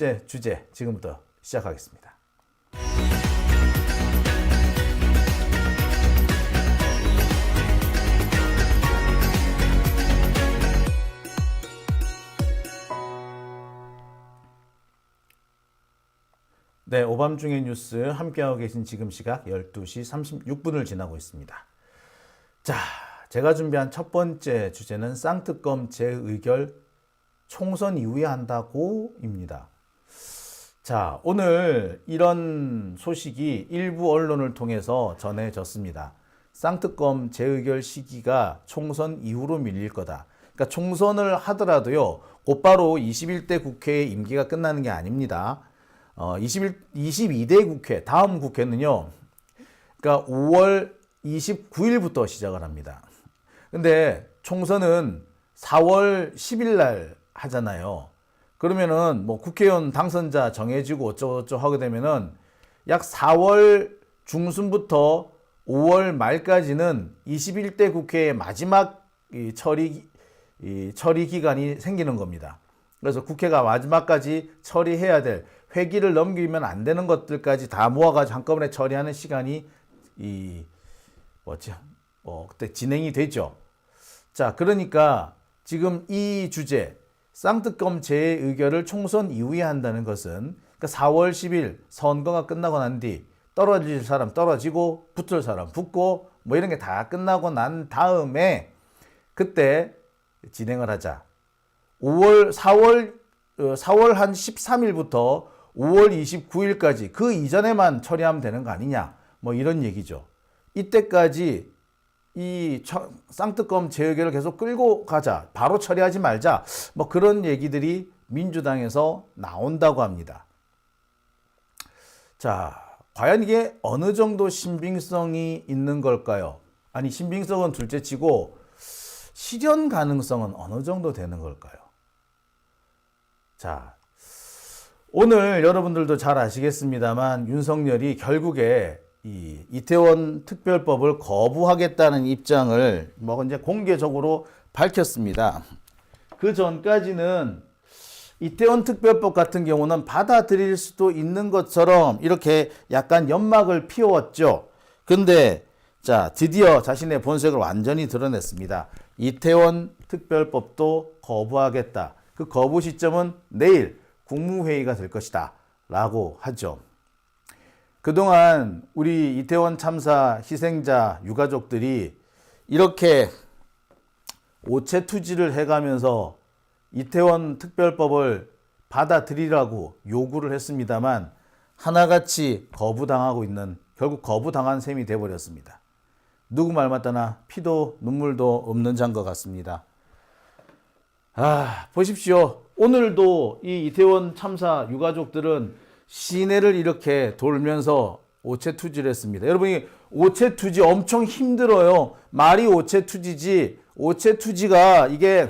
번째 주제 지금부터 시작하겠습니다. 네, 오밤중의 뉴스 함께하고 계신 지금 시각 12시 36분을 지나고 있습니다. 자, 제가 준비한 첫 번째 주제는 쌍특검 재의결 총선 이후에 한다고입니다. 자, 오늘 이런 소식이 일부 언론을 통해서 전해졌습니다. 쌍특검 재의결 시기가 총선 이후로 밀릴 거다. 그러니까 총선을 하더라도요, 곧바로 21대 국회의 임기가 끝나는 게 아닙니다. 22대 국회, 다음 국회는요, 그러니까 5월 29일부터 시작을 합니다. 근데 총선은 4월 10일 날 하잖아요. 그러면은 뭐 국회의원 당선자 정해지고 어쩌고저쩌고 하게 되면은 약 4월 중순부터 5월 말까지는 21대 국회의 마지막 처리 기간이 생기는 겁니다. 그래서 국회가 마지막까지 처리해야 될 회기를 넘기면 안 되는 것들까지 다 모아가지고 한꺼번에 처리하는 시간이 그때 진행이 되죠. 자, 그러니까 지금 이 주제 쌍특검 재의결을 총선 이후에 한다는 것은 그러니까 4월 10일 선거가 끝나고 난 뒤 떨어질 사람 떨어지고 붙을 사람 붙고 뭐 이런 게 다 끝나고 난 다음에 그때 진행을 하자. 4월 한 13일부터 5월 29일까지 그 이전에만 처리하면 되는 거 아니냐, 뭐 이런 얘기죠. 이때까지 이 쌍특검 재의결을 계속 끌고 가자, 바로 처리하지 말자, 뭐 그런 얘기들이 민주당에서 나온다고 합니다. 자, 과연 이게 어느 정도 신빙성이 있는 걸까요? 아니, 신빙성은 둘째치고 실현 가능성은 어느 정도 되는 걸까요? 자, 오늘 여러분들도 잘 아시겠습니다만 윤석열이 결국에 이 이태원 특별법을 거부하겠다는 입장을 뭐 이제 공개적으로 밝혔습니다. 그 전까지는 이태원 특별법 같은 경우는 받아들일 수도 있는 것처럼 이렇게 약간 연막을 피웠죠. 근데 자, 드디어 자신의 본색을 완전히 드러냈습니다. 이태원 특별법도 거부하겠다. 그 거부 시점은 내일 국무회의가 될 것이다 라고 하죠. 그동안 우리 이태원 참사 희생자 유가족들이 이렇게 오체투지를 해가면서 이태원 특별법을 받아들이라고 요구를 했습니다만 하나같이 거부당하고 있는, 결국 거부당한 셈이 돼버렸습니다. 누구 말 맞다나 피도 눈물도 없는 잔것 같습니다. 보십시오. 오늘도 이 이태원 참사 유가족들은 시내를 이렇게 돌면서 오체투지를 했습니다. 여러분이 오체투지 엄청 힘들어요. 말이 오체투지지, 오체투지가 이게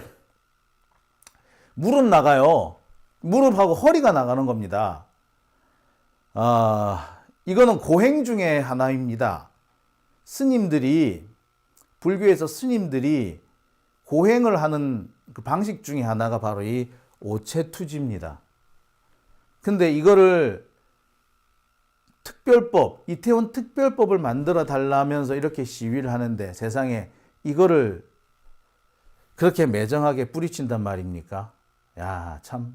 무릎 나가요. 무릎하고 허리가 나가는 겁니다. 이거는 고행 중에 하나입니다. 스님들이, 불교에서 스님들이 고행을 하는 그 방식 중에 하나가 바로 이 오체투지입니다. 근데 이거를 특별법, 이태원 특별법을 만들어 달라면서 이렇게 시위를 하는데 세상에 이거를 그렇게 매정하게 뿌리친단 말입니까? 야, 참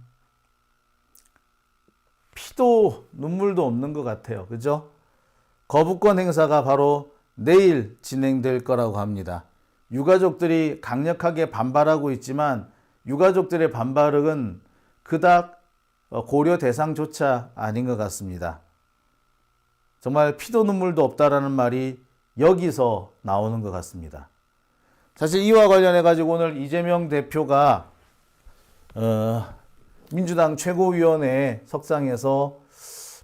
피도 눈물도 없는 것 같아요. 그죠? 거부권 행사가 바로 내일 진행될 거라고 합니다. 유가족들이 강력하게 반발하고 있지만 유가족들의 반발은 그닥 고려 대상조차 아닌 것 같습니다. 정말 피도 눈물도 없다라는 말이 여기서 나오는 것 같습니다. 사실 이와 관련해 가지고 오늘 이재명 대표가 민주당 최고위원회 석상에서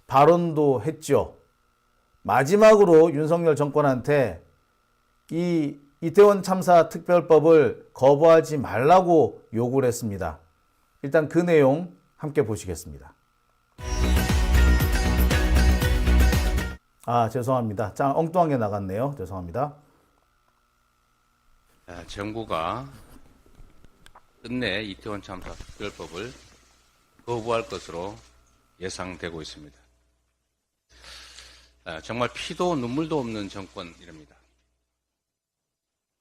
발언도 했죠. 마지막으로 윤석열 정권한테 이 이태원 참사 특별법을 거부하지 말라고 요구를 했습니다. 일단 그 내용 함께 보시겠습니다. 죄송합니다. 짱 엉뚱한 게 나갔네요. 죄송합니다. 정부가 끝내 이태원 참사 특별법을 거부할 것으로 예상되고 있습니다. 정말 피도 눈물도 없는 정권이랍니다.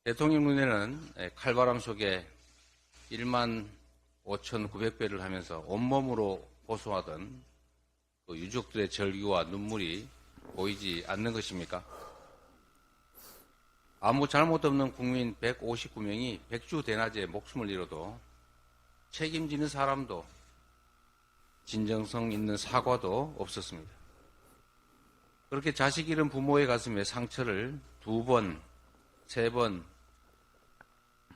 대통령 눈에는 칼바람 속에 1만 5,900배를 하면서 온몸으로 호소하던 그 유족들의 절규와 눈물이 보이지 않는 것입니까? 아무 잘못 없는 국민 159명이 백주대낮에 목숨을 잃어도 책임지는 사람도 진정성 있는 사과도 없었습니다. 그렇게 자식 잃은 부모의 가슴에 상처를 2번, 3번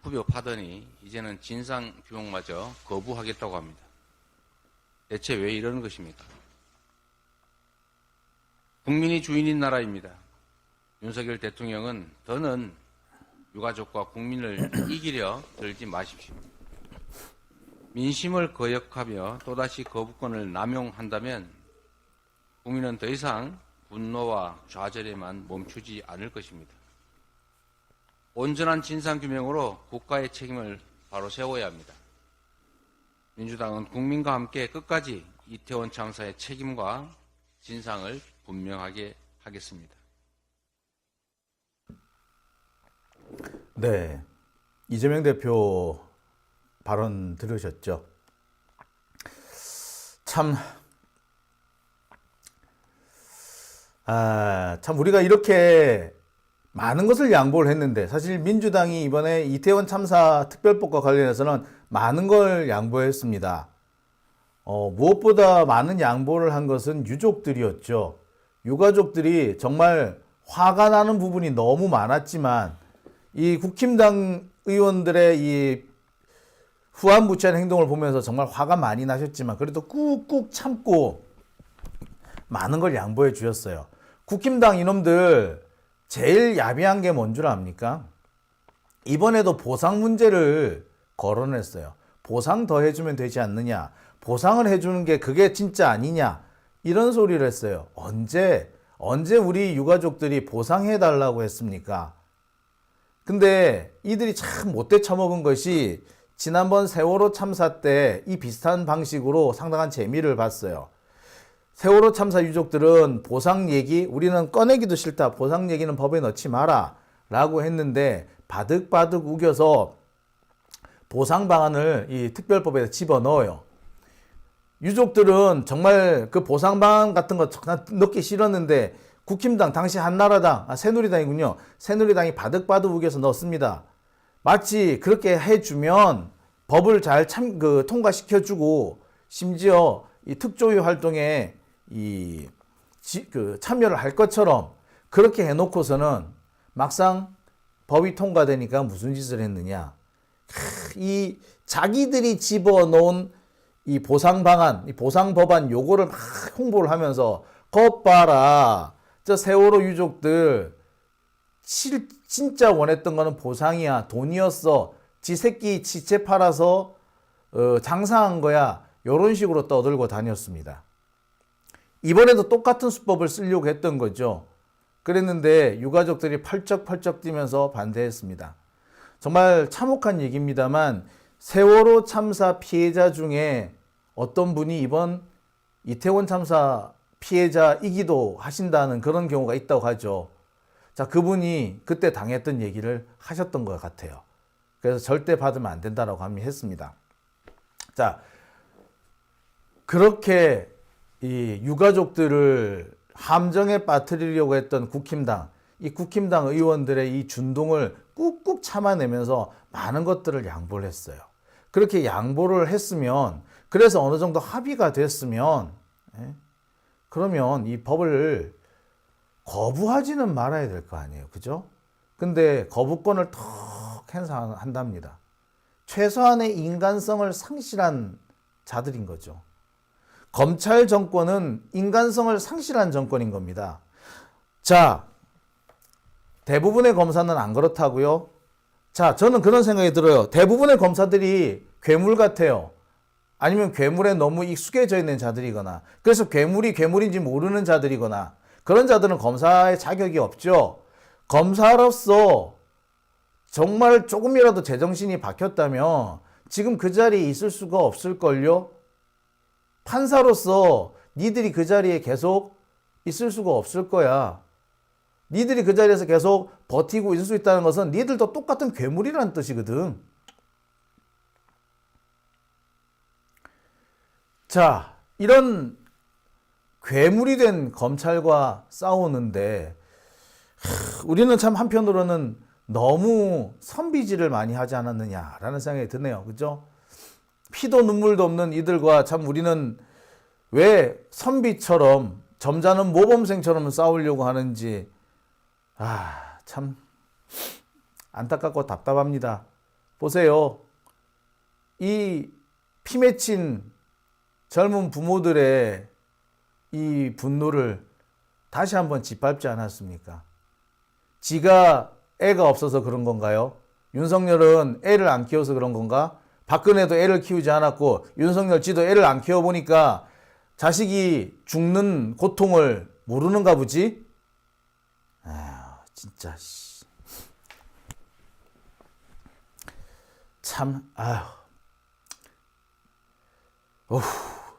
후벼 파더니 이제는 진상규명마저 거부하겠다고 합니다. 대체 왜 이러는 것입니까? 국민이 주인인 나라입니다. 윤석열 대통령은 더는 유가족과 국민을 이기려 들지 마십시오. 민심을 거역하며 또다시 거부권을 남용한다면 국민은 더 이상 분노와 좌절에만 멈추지 않을 것입니다. 온전한 진상규명으로 국가의 책임을 바로 세워야 합니다. 민주당은 국민과 함께 끝까지 이태원 참사의 책임과 진상을 분명하게 하겠습니다. 네, 이재명 대표 발언 들으셨죠? 참 우리가 이렇게 많은 것을 양보를 했는데, 사실 민주당이 이번에 이태원 참사 특별법과 관련해서는 많은 걸 양보했습니다. 무엇보다 많은 양보를 한 것은 유족들이었죠. 유가족들이 정말 화가 나는 부분이 너무 많았지만, 이 국힘당 의원들의 이 후안부치한 행동을 보면서 정말 화가 많이 나셨지만, 그래도 꾹꾹 참고 많은 걸 양보해 주셨어요. 국힘당 이놈들 제일 야비한 게 뭔 줄 압니까? 이번에도 보상 문제를 거론했어요. 보상 더 해주면 되지 않느냐, 보상을 해주는 게 그게 진짜 아니냐, 이런 소리를 했어요. 언제 우리 유가족들이 보상해달라고 했습니까? 근데 이들이 참 못돼 처먹은 것이, 지난번 세월호 참사 때 이 비슷한 방식으로 상당한 재미를 봤어요. 세월호 참사 유족들은 보상 얘기, 우리는 꺼내기도 싫다, 보상 얘기는 법에 넣지 마라 라고 했는데, 바득바득 우겨서 보상 방안을 이 특별법에 집어넣어요. 유족들은 정말 그 보상 방안 같은 거 넣기 싫었는데, 국힘당, 당시 한나라당, 새누리당이군요. 새누리당이 바득바득 우겨서 넣습니다. 마치 그렇게 해주면 법을 잘 통과시켜주고, 심지어 이 특조위 활동에 참여를 할 것처럼 그렇게 해놓고서는 막상 법이 통과되니까 무슨 짓을 했느냐. 이 자기들이 집어넣은 이 보상 방안, 이 보상 법안 요거를 막 홍보를 하면서, 것 봐라, 저 세월호 유족들 진짜 원했던 거는 보상이야, 돈이었어, 지 새끼 지체 팔아서 장사한 거야, 이런 식으로 떠들고 다녔습니다. 이번에도 똑같은 수법을 쓰려고 했던 거죠. 그랬는데 유가족들이 펄쩍펄쩍 뛰면서 반대했습니다. 정말 참혹한 얘기입니다만, 세월호 참사 피해자 중에 어떤 분이 이번 이태원 참사 피해자이기도 하신다는 그런 경우가 있다고 하죠. 자, 그분이 그때 당했던 얘기를 하셨던 것 같아요. 그래서 절대 받으면 안 된다라고 했습니다. 자, 그렇게 이 유가족들을 함정에 빠뜨리려고 했던 국힘당, 이 국힘당 의원들의 이 준동을 꾹꾹 참아내면서 많은 것들을 양보를 했어요. 그렇게 양보를 했으면, 그래서 어느 정도 합의가 됐으면, 그러면 이 법을 거부하지는 말아야 될 거 아니에요. 그죠? 근데 거부권을 턱 행사한답니다. 최소한의 인간성을 상실한 자들인 거죠. 검찰 정권은 인간성을 상실한 정권인 겁니다. 자, 대부분의 검사는 안 그렇다고요? 자, 저는 그런 생각이 들어요. 대부분의 검사들이 괴물 같아요. 아니면 괴물에 너무 익숙해져 있는 자들이거나, 그래서 괴물이 괴물인지 모르는 자들이거나, 그런 자들은 검사의 자격이 없죠. 검사로서 정말 조금이라도 제정신이 박혔다면 지금 그 자리에 있을 수가 없을걸요? 판사로서 니들이 그 자리에 계속 있을 수가 없을 거야. 니들이 그 자리에서 계속 버티고 있을 수 있다는 것은 니들도 똑같은 괴물이라는 뜻이거든. 자, 이런 괴물이 된 검찰과 싸우는데 우리는 참 한편으로는 너무 선비질을 많이 하지 않았느냐라는 생각이 드네요. 그죠? 피도 눈물도 없는 이들과 참 우리는 왜 선비처럼 점잖은 모범생처럼 싸우려고 하는지 참 안타깝고 답답합니다. 보세요. 이 피 맺힌 젊은 부모들의 이 분노를 다시 한번 짓밟지 않았습니까? 지가 애가 없어서 그런 건가요? 윤석열은 애를 안 키워서 그런 건가? 박근혜도 애를 키우지 않았고 윤석열 지도 애를 안 키워보니까 자식이 죽는 고통을 모르는가 보지? 진짜 참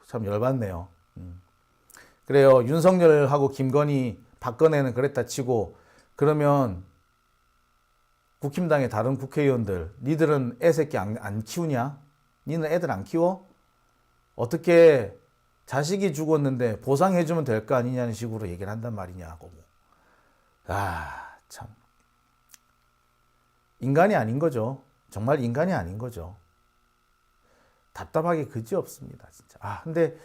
참 열받네요. 그래요. 윤석열하고 김건희, 박근혜는 그랬다 치고 그러면 국힘당의 다른 국회의원들 니들은 애 새끼 안 키우냐? 니는 애들 안 키워? 어떻게 자식이 죽었는데 보상해주면 될 거 아니냐는 식으로 얘기를 한단 말이냐고. 참. 인간이 아닌 거죠. 정말 인간이 아닌 거죠. 답답하게 그지없습니다. 진짜. 근데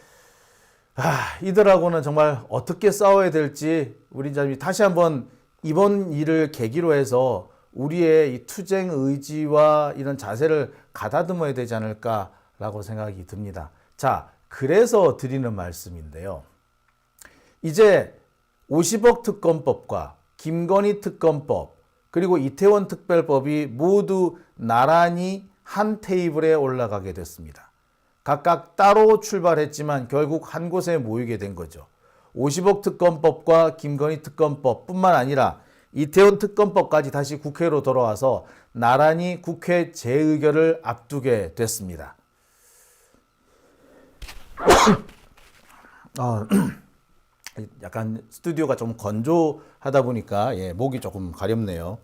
이들하고는 정말 어떻게 싸워야 될지 우리 다시 한번 이번 일을 계기로 해서 우리의 이 투쟁 의지와 이런 자세를 가다듬어야 되지 않을까라고 생각이 듭니다. 자, 그래서 드리는 말씀인데요. 이제 50억 특검법과 김건희 특검법 그리고 이태원 특별법이 모두 나란히 한 테이블에 올라가게 됐습니다. 각각 따로 출발했지만 결국 한 곳에 모이게 된 거죠. 50억 특검법과 김건희 특검법뿐만 아니라 이태원 특검법까지 다시 국회로 돌아와서 나란히 국회 재의결을 앞두게 됐습니다. 약간 스튜디오가 좀 건조하다 보니까 목이 조금 가렵네요.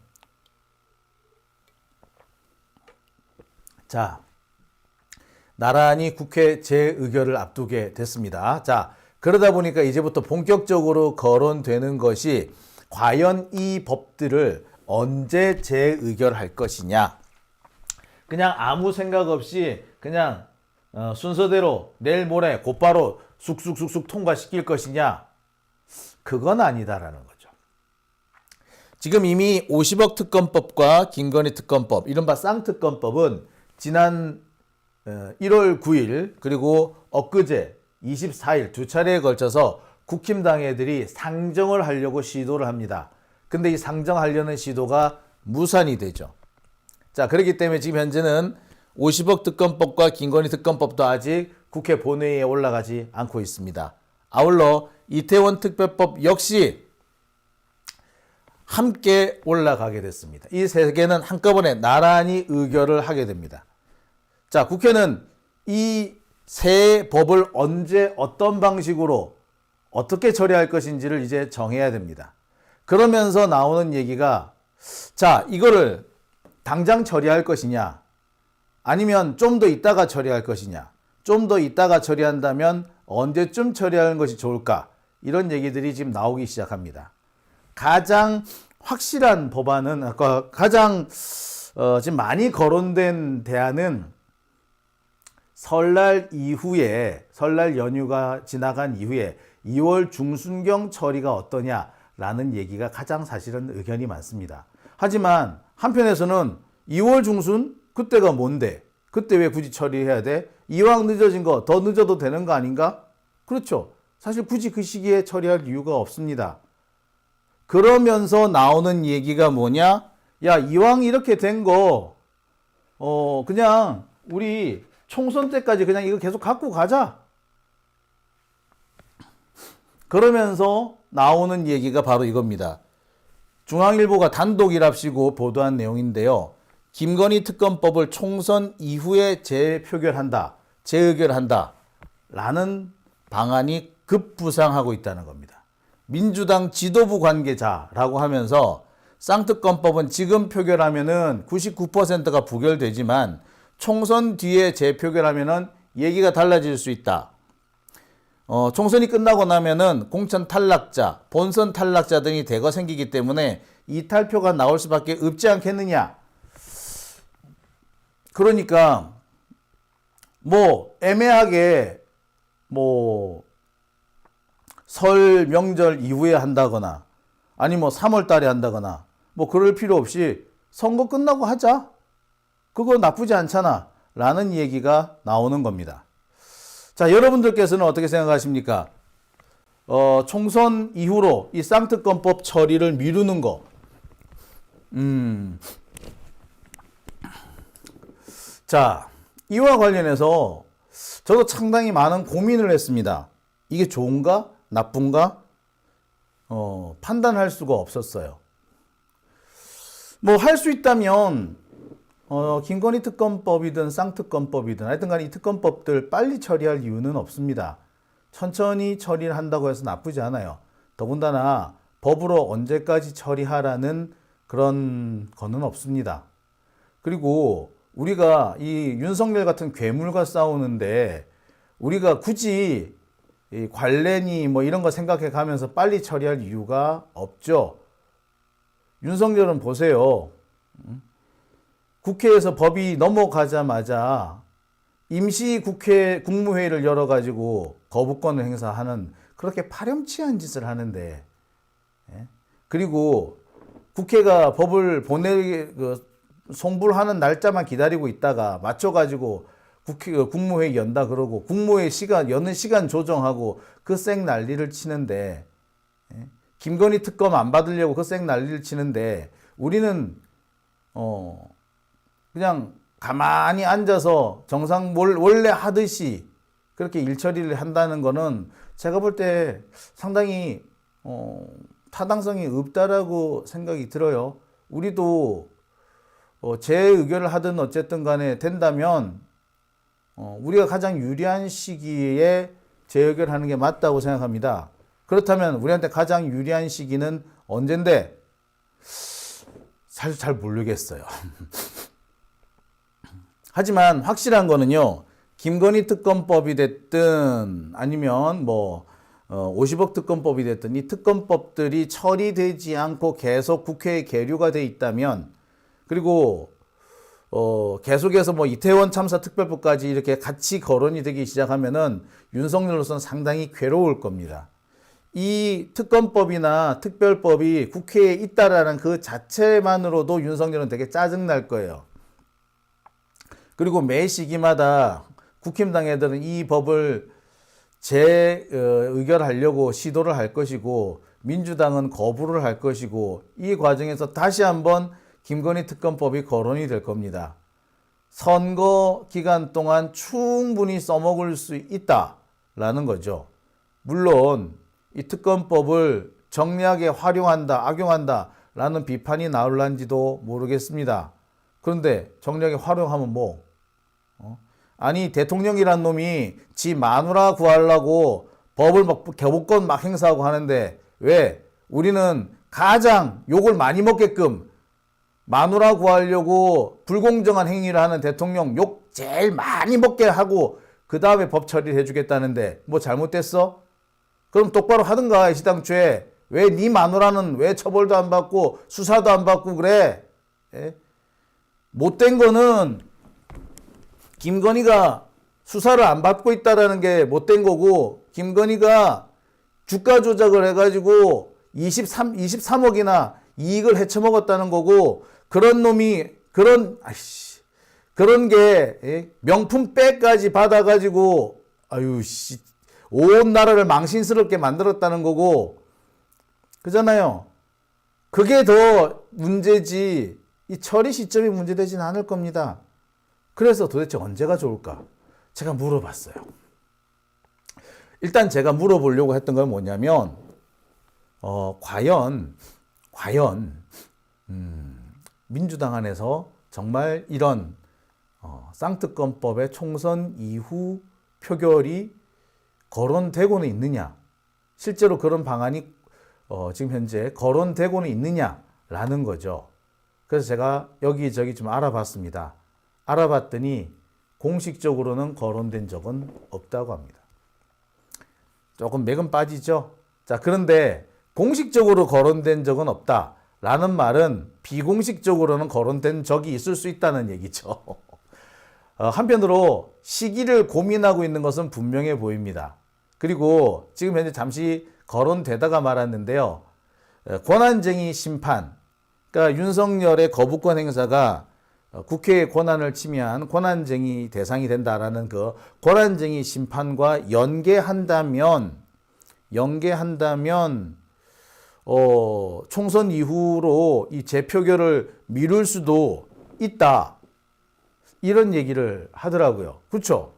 자, 나란히 국회 재의결을 앞두게 됐습니다. 자, 그러다 보니까 이제부터 본격적으로 거론되는 것이 과연 이 법들을 언제 재의결할 것이냐. 그냥 아무 생각 없이 그냥 순서대로 내일 모레 곧바로 쑥쑥쑥쑥 통과시킬 것이냐. 그건 아니다라는 거죠. 지금 이미 50억 특검법과 김건희 특검법, 이른바 쌍특검법은 지난 1월 9일 그리고 엊그제 24일 두 차례에 걸쳐서 국힘당 애들이 상정을 하려고 시도를 합니다. 근데 이 상정하려는 시도가 무산이 되죠. 자, 그렇기 때문에 지금 현재는 50억 특검법과 김건희 특검법도 아직 국회 본회의에 올라가지 않고 있습니다. 아울러 이태원 특별법 역시 함께 올라가게 됐습니다. 이 세 개는 한꺼번에 나란히 의결을 하게 됩니다. 자, 국회는 이 세 법을 언제 어떤 방식으로 어떻게 처리할 것인지를 이제 정해야 됩니다. 그러면서 나오는 얘기가 자, 이거를 당장 처리할 것이냐 아니면 좀 더 있다가 처리할 것이냐, 좀 더 있다가 처리한다면 언제쯤 처리하는 것이 좋을까, 이런 얘기들이 지금 나오기 시작합니다. 가장 확실한 법안은 가장 지금 많이 거론된 대안은 설날 이후에, 설날 연휴가 지나간 이후에 2월 중순경 처리가 어떠냐라는 얘기가 가장 사실은 의견이 많습니다. 하지만 한편에서는 2월 중순? 그때가 뭔데? 그때 왜 굳이 처리해야 돼? 이왕 늦어진 거 더 늦어도 되는 거 아닌가? 그렇죠. 사실 굳이 그 시기에 처리할 이유가 없습니다. 그러면서 나오는 얘기가 뭐냐? 야, 이왕 이렇게 된 거 그냥 우리 총선 때까지 그냥 이거 계속 갖고 가자. 그러면서 나오는 얘기가 바로 이겁니다. 중앙일보가 단독이랍시고 보도한 내용인데요. 김건희 특검법을 총선 이후에 재표결한다, 재의결한다 라는 방안이 급부상하고 있다는 겁니다. 민주당 지도부 관계자라고 하면서 쌍특검법은 지금 표결하면은 99%가 부결되지만 총선 뒤에 재표결하면은 얘기가 달라질 수 있다. 총선이 끝나고 나면은 공천 탈락자, 본선 탈락자 등이 대거 생기기 때문에 이탈표가 나올 수밖에 없지 않겠느냐. 그러니까 뭐 애매하게 뭐 설 명절 이후에 한다거나 아니 뭐 3월 달에 한다거나 뭐 그럴 필요 없이 선거 끝나고 하자. 그거 나쁘지 않잖아. 라는 얘기가 나오는 겁니다. 자, 여러분들께서는 어떻게 생각하십니까? 총선 이후로 이 쌍특검법 처리를 미루는 거. 자, 이와 관련해서 저도 상당히 많은 고민을 했습니다. 이게 좋은가? 나쁜가? 판단할 수가 없었어요. 뭐 할 수 있다면 김건희 특검법이든 쌍특검법이든 하여튼 간에 이 특검법들 빨리 처리할 이유는 없습니다. 천천히 처리를 한다고 해서 나쁘지 않아요. 더군다나 법으로 언제까지 처리하라는 그런 거는 없습니다. 그리고 우리가 이 윤석열 같은 괴물과 싸우는데 우리가 굳이 이 관례니 뭐 이런 거 생각해 가면서 빨리 처리할 이유가 없죠. 윤석열은 보세요. 국회에서 법이 넘어가자마자 임시 국무회의를 열어가지고 거부권을 행사하는 그렇게 파렴치한 짓을 하는데, 그리고 국회가 법을 송불하는 날짜만 기다리고 있다가 맞춰가지고 국무회의 연다 그러고 국무회의 여는 시간 조정하고 그 쌩 난리를 치는데, 김건희 특검 안 받으려고 그 쌩 난리를 치는데 우리는 그냥 가만히 앉아서 원래 하듯이 그렇게 일처리를 한다는 거는 제가 볼 때 상당히 타당성이 없다라고 생각이 들어요. 우리도 재의결을 하든 어쨌든 간에 된다면 우리가 가장 유리한 시기에 재의결하는 게 맞다고 생각합니다. 그렇다면 우리한테 가장 유리한 시기는 언젠데? 사실 잘 모르겠어요. 하지만 확실한 거는요. 김건희 특검법이 됐든 아니면 뭐 50억 특검법이 됐든 이 특검법들이 처리되지 않고 계속 국회에 계류가 돼 있다면, 그리고 계속해서 뭐 이태원 참사 특별법까지 이렇게 같이 거론이 되기 시작하면은 윤석열로서는 상당히 괴로울 겁니다. 이 특검법이나 특별법이 국회에 있다라는 그 자체만으로도 윤석열은 되게 짜증날 거예요. 그리고 매 시기마다 국힘당 애들은 이 법을 재의결하려고 시도를 할 것이고 민주당은 거부를 할 것이고 이 과정에서 다시 한번 김건희 특검법이 거론이 될 겁니다. 선거 기간 동안 충분히 써먹을 수 있다라는 거죠. 물론 이 특검법을 정략에 활용한다, 악용한다 라는 비판이 나올란지도 모르겠습니다. 그런데 정략에 활용하면 뭐? 아니 대통령이란 놈이 지 마누라 구하려고 법을 거부권 막 행사하고 하는데 왜? 우리는 가장 욕을 많이 먹게끔 마누라 구하려고 불공정한 행위를 하는 대통령 욕 제일 많이 먹게 하고 그 다음에 법 처리를 해주겠다는데 뭐 잘못됐어? 그럼 똑바로 하든가 시당초에. 왜 네 마누라는 왜 처벌도 안 받고 수사도 안 받고 그래? 못된 거는 김건희가 수사를 안 받고 있다라는 게 못된 거고, 김건희가 주가 조작을 해가지고 23억이나 이익을 헤쳐먹었다는 거고, 그런 놈이 그런 게 명품백까지 받아가지고 온 나라를 망신스럽게 만들었다는 거고, 그잖아요. 그게 더 문제지 이 처리 시점이 문제되지는 않을 겁니다. 그래서 도대체 언제가 좋을까? 제가 물어봤어요. 일단 제가 물어보려고 했던 건 뭐냐면 과연 민주당 안에서 정말 이런 쌍특검법의 총선 이후 표결이 거론되고는 있느냐? 실제로 그런 방안이 지금 현재 거론되고는 있느냐라는 거죠. 그래서 제가 여기저기 좀 알아봤습니다. 알아봤더니 공식적으로는 거론된 적은 없다고 합니다. 조금 맥은 빠지죠. 자, 그런데 공식적으로 거론된 적은 없다라는 말은 비공식적으로는 거론된 적이 있을 수 있다는 얘기죠. 한편으로 시기를 고민하고 있는 것은 분명해 보입니다. 그리고 지금 현재 잠시 거론되다가 말았는데요. 권한쟁의 심판, 그러니까 윤석열의 거부권 행사가 국회의 권한을 침해한 권한쟁의 대상이 된다라는 그 권한쟁의 심판과 연계한다면 총선 이후로 이 재표결을 미룰 수도 있다. 이런 얘기를 하더라고요. 그렇죠?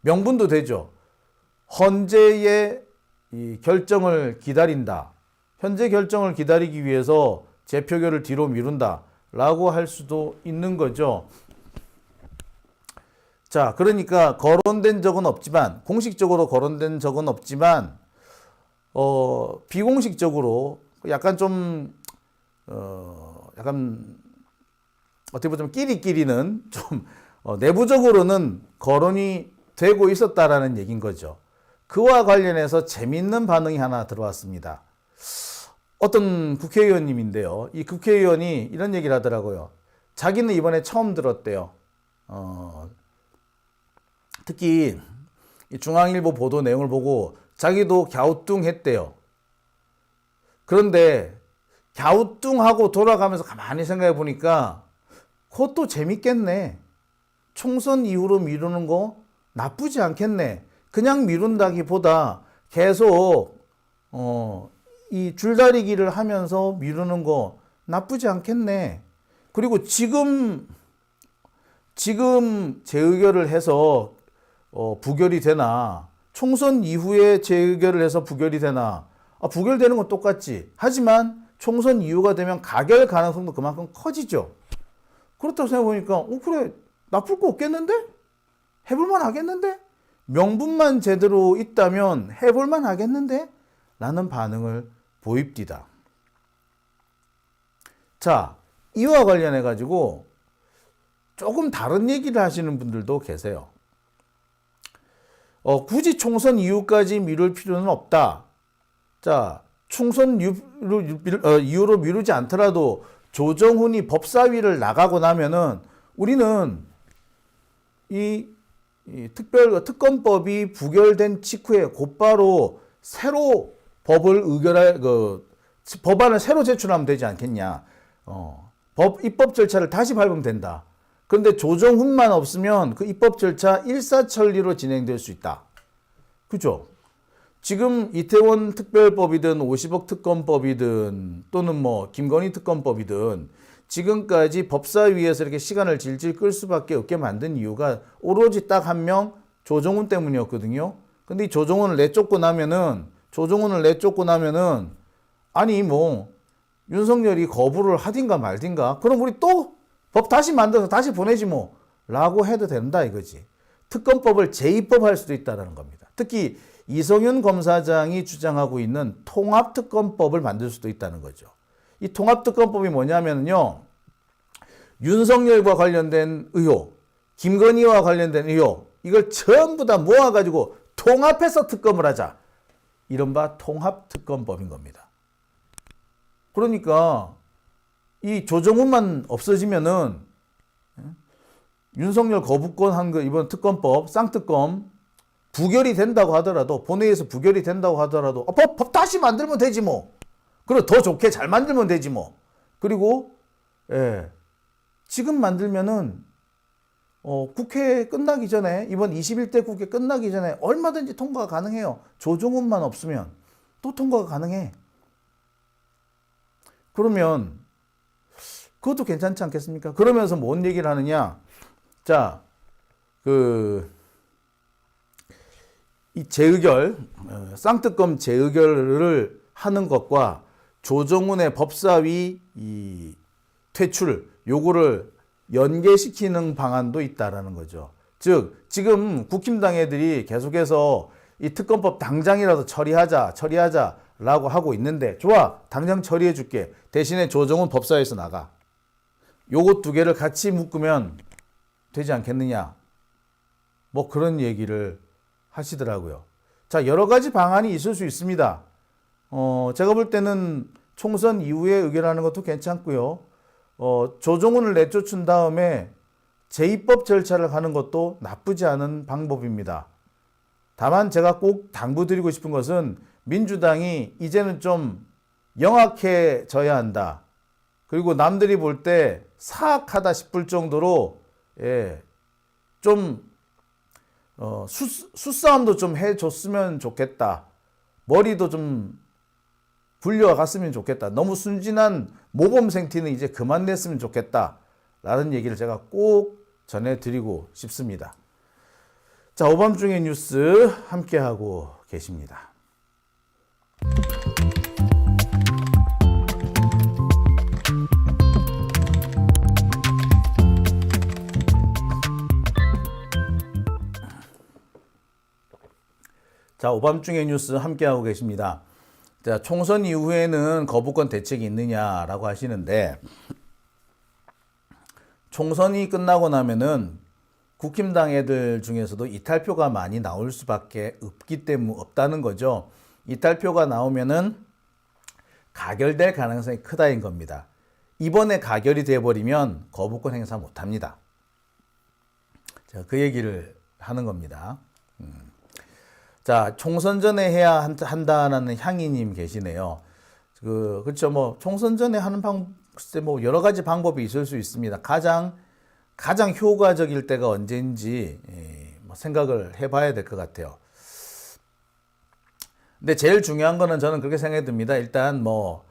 명분도 되죠. 헌재의 이 결정을 기다린다. 현재 결정을 기다리기 위해서 재표결을 뒤로 미룬다. 라고 할 수도 있는 거죠. 자, 그러니까 거론된 적은 없지만, 공식적으로 거론된 적은 없지만, 비공식적으로 약간 좀, 어떻게 보자면 끼리끼리는 좀, 내부적으로는 거론이 되고 있었다라는 얘기인 거죠. 그와 관련해서 재밌는 반응이 하나 들어왔습니다. 어떤 국회의원님인데요. 이 국회의원이 이런 얘기를 하더라고요. 자기는 이번에 처음 들었대요. 특히 이 중앙일보 보도 내용을 보고 자기도 갸우뚱했대요. 그런데 갸우뚱하고 돌아가면서 가만히 생각해 보니까 그것도 재밌겠네. 총선 이후로 미루는 거 나쁘지 않겠네. 그냥 미룬다기보다 계속 이 줄다리기를 하면서 미루는 거 나쁘지 않겠네. 그리고 지금 재의결을 해서 부결이 되나, 총선 이후에 재의결을 해서 부결이 되나, 부결되는 건 똑같지. 하지만 총선 이후가 되면 가결 가능성도 그만큼 커지죠. 그렇다고 생각해보니까 그래, 나쁠 거 없겠는데? 해볼만 하겠는데? 명분만 제대로 있다면 해볼만 하겠는데? 라는 반응을 보입디다. 자, 이와 관련해 가지고 조금 다른 얘기를 하시는 분들도 계세요. 굳이 총선 이후까지 미룰 필요는 없다. 자, 총선 이후로 미루지 않더라도 조정훈이 법사위를 나가고 나면은 우리는 이 특검법이 부결된 직후에 곧바로 새로 법을 법안을 새로 제출하면 되지 않겠냐. 입법 절차를 다시 밟으면 된다. 그런데 조정훈만 없으면 그 입법 절차 일사천리로 진행될 수 있다. 그죠? 지금 이태원 특별법이든 50억 특검법이든 또는 뭐 김건희 특검법이든 지금까지 법사위에서 이렇게 시간을 질질 끌 수밖에 없게 만든 이유가 오로지 딱 한 명 조정훈 때문이었거든요. 근데 이 조정훈을 내쫓고 나면은 아니 뭐 윤석열이 거부를 하든가 말든가 그럼 우리 또 법 다시 만들어서 다시 보내지 뭐 라고 해도 된다 이거지. 특검법을 재입법할 수도 있다는 겁니다. 특히 이성윤 검사장이 주장하고 있는 통합특검법을 만들 수도 있다는 거죠. 이 통합특검법이 뭐냐면요. 윤석열과 관련된 의혹, 김건희와 관련된 의혹 이걸 전부 다 모아가지고 통합해서 특검을 하자. 이른바 통합특검법인 겁니다. 그러니까 이 조정훈만 없어지면은 윤석열 거부권 한 거 이번 특검법 쌍특검 부결이 된다고 하더라도 본회의에서 부결이 된다고 하더라도 법 다시 만들면 되지 뭐. 그리고 더 좋게 잘 만들면 되지 뭐. 그리고 지금 만들면은 국회 끝나기 전에 이번 21대 국회 끝나기 전에 얼마든지 통과가 가능해요. 조정훈만 없으면 또 통과가 가능해. 그러면 그것도 괜찮지 않겠습니까? 그러면서 뭔 얘기를 하느냐? 자, 이 재의결, 쌍특검 재의결을 하는 것과 조정훈의 법사위 이 퇴출 요거를 연계시키는 방안도 있다라는 거죠. 즉 지금 국힘당 애들이 계속해서 이 특검법 당장이라도 처리하자라고 하고 있는데 좋아, 당장 처리해 줄게. 대신에 조정훈 법사위에서 나가. 요것 두 개를 같이 묶으면 되지 않겠느냐. 뭐 그런 얘기를 하시더라고요. 자, 여러 가지 방안이 있을 수 있습니다. 제가 볼 때는 총선 이후에 의결하는 것도 괜찮고요. 조정훈을 내쫓은 다음에 제2법 절차를 하는 것도 나쁘지 않은 방법입니다. 다만 제가 꼭 당부드리고 싶은 것은 민주당이 이제는 좀 영악해져야 한다. 그리고 남들이 볼 때 사악하다 싶을 정도로 좀 수싸움도 좀 해줬으면 좋겠다. 머리도 좀 굴려갔으면 좋겠다. 너무 순진한 모범생 티는 이제 그만 냈으면 좋겠다. 라는 얘기를 제가 꼭 전해드리고 싶습니다. 자, 오밤중의 뉴스 함께하고 계십니다. 자, 오밤중의 뉴스 함께하고 계십니다. 자, 총선 이후에는 거부권 대책이 있느냐라고 하시는데, 총선이 끝나고 나면은 국힘당 애들 중에서도 이탈표가 많이 나올 수밖에 없다는 거죠. 이탈표가 나오면은 가결될 가능성이 크다인 겁니다. 이번에 가결이 돼버리면 거부권 행사 못합니다. 자, 그 얘기를 하는 겁니다. 자, 총선 전에 해야 한다는 향이님 계시네요. 그렇죠. 뭐 총선 전에 하는 글쎄 뭐 여러 가지 방법이 있을 수 있습니다. 가장 효과적일 때가 언제인지 뭐 생각을 해봐야 될 것 같아요. 근데 제일 중요한 거는 저는 그렇게 생각이 듭니다. 일단 뭐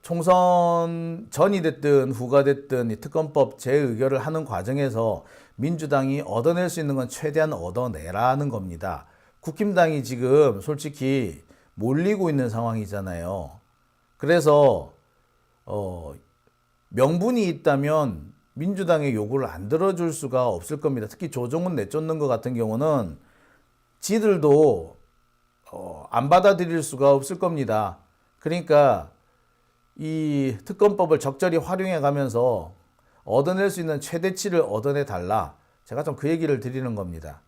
총선 전이 됐든 후가 됐든 이 특검법 재의결을 하는 과정에서 민주당이 얻어낼 수 있는 건 최대한 얻어내라는 겁니다. 국힘당이 지금 솔직히 몰리고 있는 상황이잖아요. 그래서 명분이 있다면 민주당의 요구를 안 들어줄 수가 없을 겁니다. 특히 조정훈 내쫓는 것 같은 경우는 지들도 안 받아들일 수가 없을 겁니다. 그러니까 이 특검법을 적절히 활용해 가면서 얻어낼 수 있는 최대치를 얻어내 달라. 제가 좀 그 얘기를 드리는 겁니다.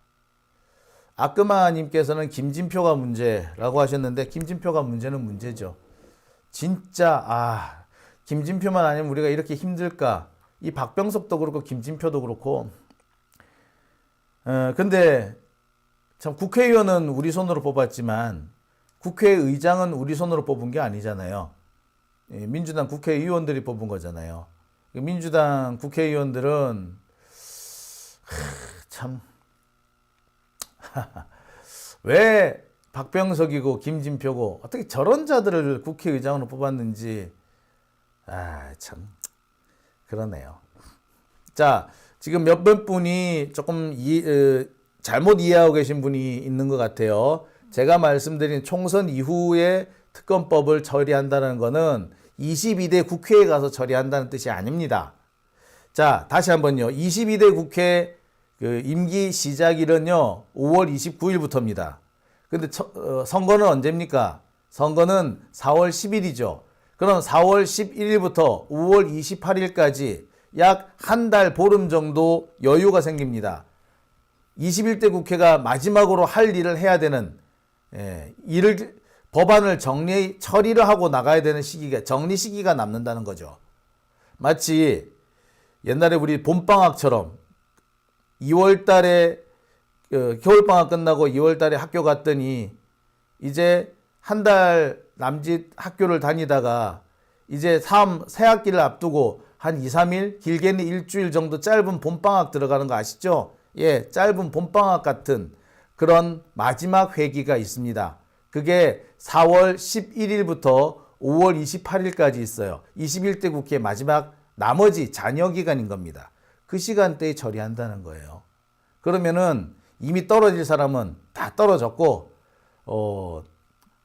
아끄마님께서는 김진표가 문제라고 하셨는데, 김진표가 문제는 문제죠. 진짜 김진표만 아니면 우리가 이렇게 힘들까? 이 박병석도 그렇고 김진표도 그렇고. 근데 참 국회의원은 우리 손으로 뽑았지만 국회의장은 우리 손으로 뽑은 게 아니잖아요. 민주당 국회의원들이 뽑은 거잖아요. 민주당 국회의원들은 참 왜 박병석이고 김진표고 어떻게 저런 자들을 국회의장으로 뽑았는지 참 그러네요. 자, 지금 몇몇 분이 조금 잘못 이해하고 계신 분이 있는 것 같아요. 제가 말씀드린 총선 이후에 특검법을 처리한다는 것은 22대 국회에 가서 처리한다는 뜻이 아닙니다. 자, 다시 한번요. 22대 국회 임기 시작일은요 5월 29일부터입니다. 근데 선거는 언제입니까? 선거는 4월 10일이죠. 그럼 4월 11일부터 5월 28일까지 약 한 달 보름 정도 여유가 생깁니다. 21대 국회가 마지막으로 할 일을 해야 되는 법안을 처리를 하고 나가야 되는 정리 시기가 남는다는 거죠. 마치 옛날에 우리 봄방학처럼 2월 달에 겨울방학 끝나고 2월 달에 학교 갔더니 이제 한 달 남짓 학교를 다니다가 이제 새 학기를 앞두고 한 2, 3일 길게는 일주일 정도 짧은 봄방학 들어가는 거 아시죠? 예, 짧은 봄방학 같은 그런 마지막 회기가 있습니다. 그게 4월 11일부터 5월 28일까지 있어요. 21대 국회 마지막 나머지 잔여 기간인 겁니다. 그 시간대에 처리한다는 거예요. 그러면은 이미 떨어질 사람은 다 떨어졌고,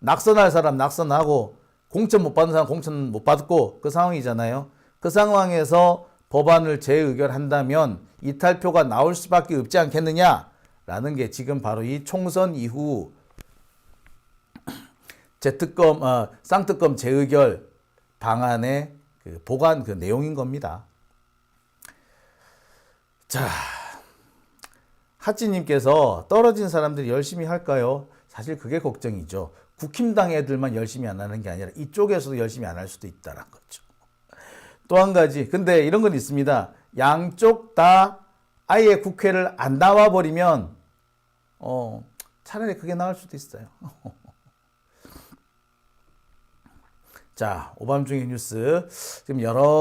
낙선할 사람 낙선하고, 공천 못 받는 사람 공천 못 받고, 그 상황이잖아요. 그 상황에서 법안을 재의결한다면 이탈표가 나올 수밖에 없지 않겠느냐? 라는 게 지금 바로 이 총선 이후 쌍특검 재의결 방안의 그 보관 그 내용인 겁니다. 자, 하찌님께서 떨어진 사람들이 열심히 할까요? 사실 그게 걱정이죠. 국힘당 애들만 열심히 안 하는 게 아니라 이쪽에서도 열심히 안 할 수도 있다는 거죠. 또 한 가지, 근데 이런 건 있습니다. 양쪽 다 아예 국회를 안 나와 버리면 차라리 그게 나을 수도 있어요. 자, 오밤중의 뉴스 지금 여러